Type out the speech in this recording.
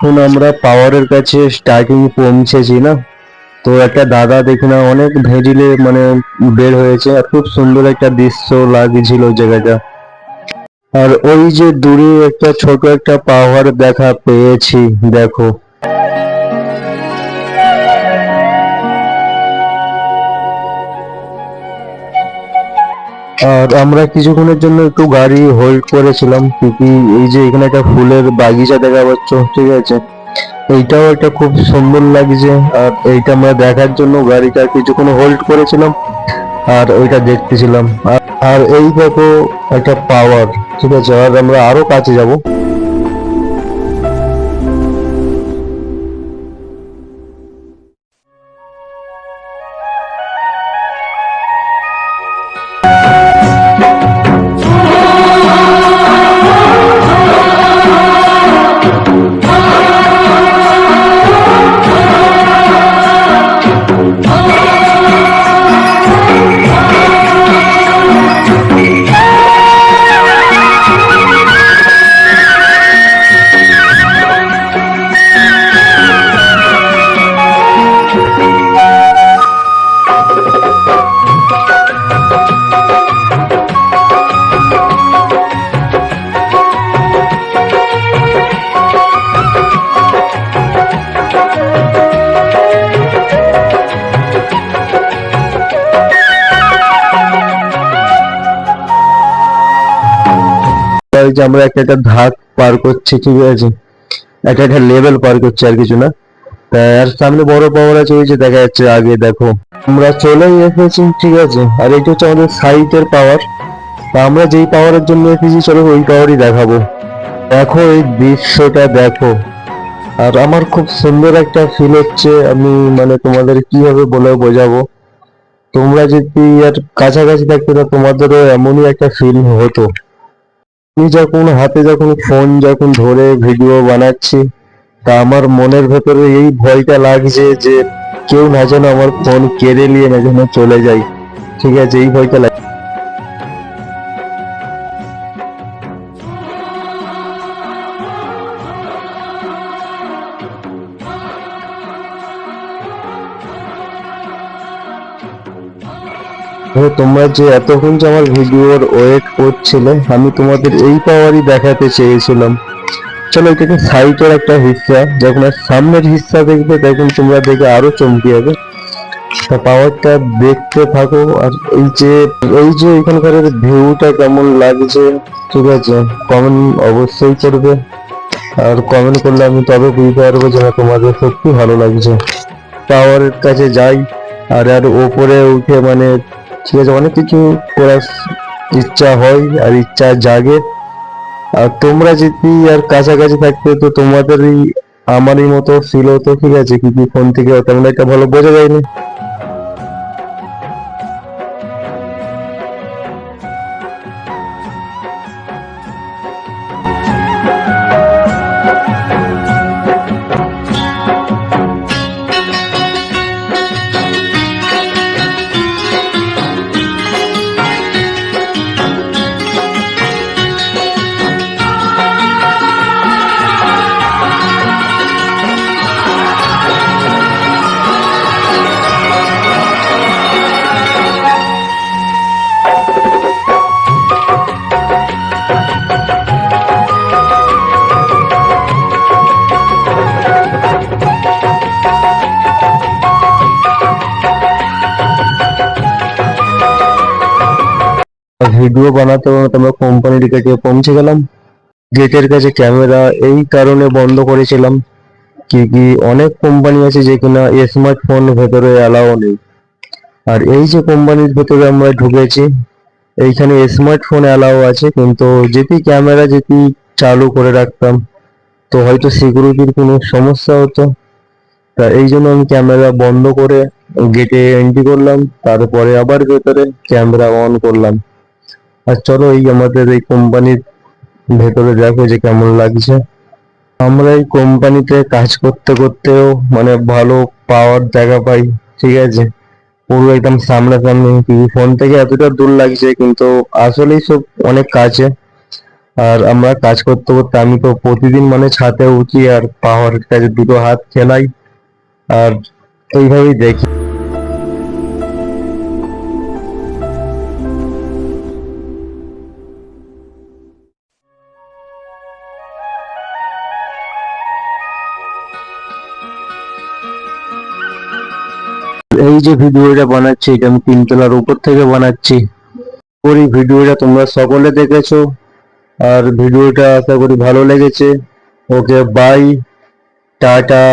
এখন আমরা পাওয়ারের কাছে স্টার্টিং পৌঁছেছি না। তো একটা দাদা দেখি না অনেক ভেরিলে মানে বের হয়েছে, আর খুব সুন্দর একটা দৃশ্য লাগছিল জায়গাটা। আর ওই যে দূরে একটা ছোট একটা পাহাড় দেখা পেয়েছি, দেখো। আর আমরা কিছুক্ষণের জন্য একটু গাড়ি হোল্ড করেছিলাম, কি এই যে এখানে একটা ফুলের বাগিচা দেখা পাচ্ছ, ঠিক আছে, এইটাও একটা খুব সুন্দর লাগছে। আর এইটা আমরা দেখার জন্য গাড়িটা কিছুক্ষণ হোল্ড করেছিলাম আর ওইটা দেখতেছিলাম। আর এই দেখো একটা পাওয়ার, ঠিক আছে, আর আমরা আরো কাছে যাব। এই যে আমরা একটা একটা ধাপ পার করছি, ঠিক আছে, একটা একটা লেভেল পার করছি, আর কিছু না। আর সামনে বড় পাওয়ার আছে, ওই যে দেখা যাচ্ছে আগে, দেখো। আমরা চলেই এসেছি, ঠিক আছে, আর এটা হচ্ছে আমাদের সাইটের পাওয়ার। তা আমরা যেই পাওয়ারের জন্য এসেছি, চলো ওই পাওয়ারই দেখাবো। দেখো এই দৃশ্যটা দেখো। আর আমার খুব সুন্দর একটা ফিল হচ্ছে, আমি মানে তোমাদের কিভাবে বলে বোঝাবো। তোমরা যদি আর কাছাকাছি থাকতে তো তোমাদেরও এমনই একটা ফিল হতো। আমি যখন হাতে যখন ফোন যখন ধরে ভিডিও বানাচ্ছি, তা আমার মনের ভেতরে এই ভয়টা লাগছে যে কেউ না যেন আমার ফোন কেড়ে নিয়ে না যেন চলে যায়, ঠিক আছে, এই ভয়টা লাগছে। তো তোমরা যে এতক্ষণ যে আমার ভিডিওর ওয়েট করছিলে, আমি তোমাদের এই পাওয়ারই দেখাতে চেয়েছিলাম। চলো, এটাকে সাইটের একটা হিস্সা, যখন আর সামনের হিস্সা দেখবে তখন তোমরা দেখে আরো চমকে যাবে। তা পাওয়ারটা দেখতে থাকো। আর এই যে এখানকার ভিউটা কেমন লাগছে, ঠিক আছে, কমেন্ট অবশ্যই করবে। আর কমেন্ট করলে আমি তবে বুঝতে পারবো যে না, তোমাদের সত্যি ভালো লাগছে। টাওয়ারের কাছে যাই, আর আর ওপরে উঠে মানে, ঠিক আছে, অনেক কিছু করার ইচ্ছা হয় আর ইচ্ছা জাগে। আর তোমরা যদি আর কাছাকাছি থাকতে তো তোমাদেরই আমারই মতো ফিল হতো, ঠিক আছে, কি ফোন থেকে তেমন একটা ভালো বোঝা যায়নি। ভিডিও বানাতে বানাতে আমরা কোম্পানির গেটে পৌঁছে গেলাম। গেটের কাছে ক্যামেরা এই কারণে বন্ধ করেছিলাম, কি অনেক কোম্পানি আছে যে কিনা স্মার্টফোন ভেতরে অ্যালাউ নেই। আর এই যে কোম্পানির ভেতরে আমরা ঢুকেছি, এইখানে স্মার্টফোন অ্যালাউ আছে, কিন্তু যদি ক্যামেরা যদি চালু করে রাখতাম তো হয়তো সিকিউরিটির কোনো সমস্যা হতো। তা এই জন্য আমি ক্যামেরা বন্ধ করে গেটে এন্ট্রি করলাম, তারপরে আবার ভেতরে ক্যামেরা অন করলাম। আর চলো এই আমাদের এই কোম্পানির ভেতরে দেখো যে কেমন লাগছে। আমরা এই কোম্পানিতে কাজ করতে করতেও মানে ভালো পাওয়ার দেখা পাই, ঠিক আছে, পুরো একদম সামনাসামনি। ফোন থেকে এতটা দূর লাগছে কিন্তু আসলেই সব অনেক কাছে। আর আমরা কাজ করতে করতে আমি তো প্রতিদিন মানে ছাদে উঠি আর পাহাড়ের কাছে দুটো হাত খেলাই আর এইভাবেই দেখি। এই যে ভিডিওটা বানাচ্ছি এটা আমি তিনতলার উপর থেকে বানাচ্ছি। করি ভিডিওটা তোমরা সকলে দেখেছো আর ভিডিওটা আশা করি ভালো লেগেছে। Okay bye, tata.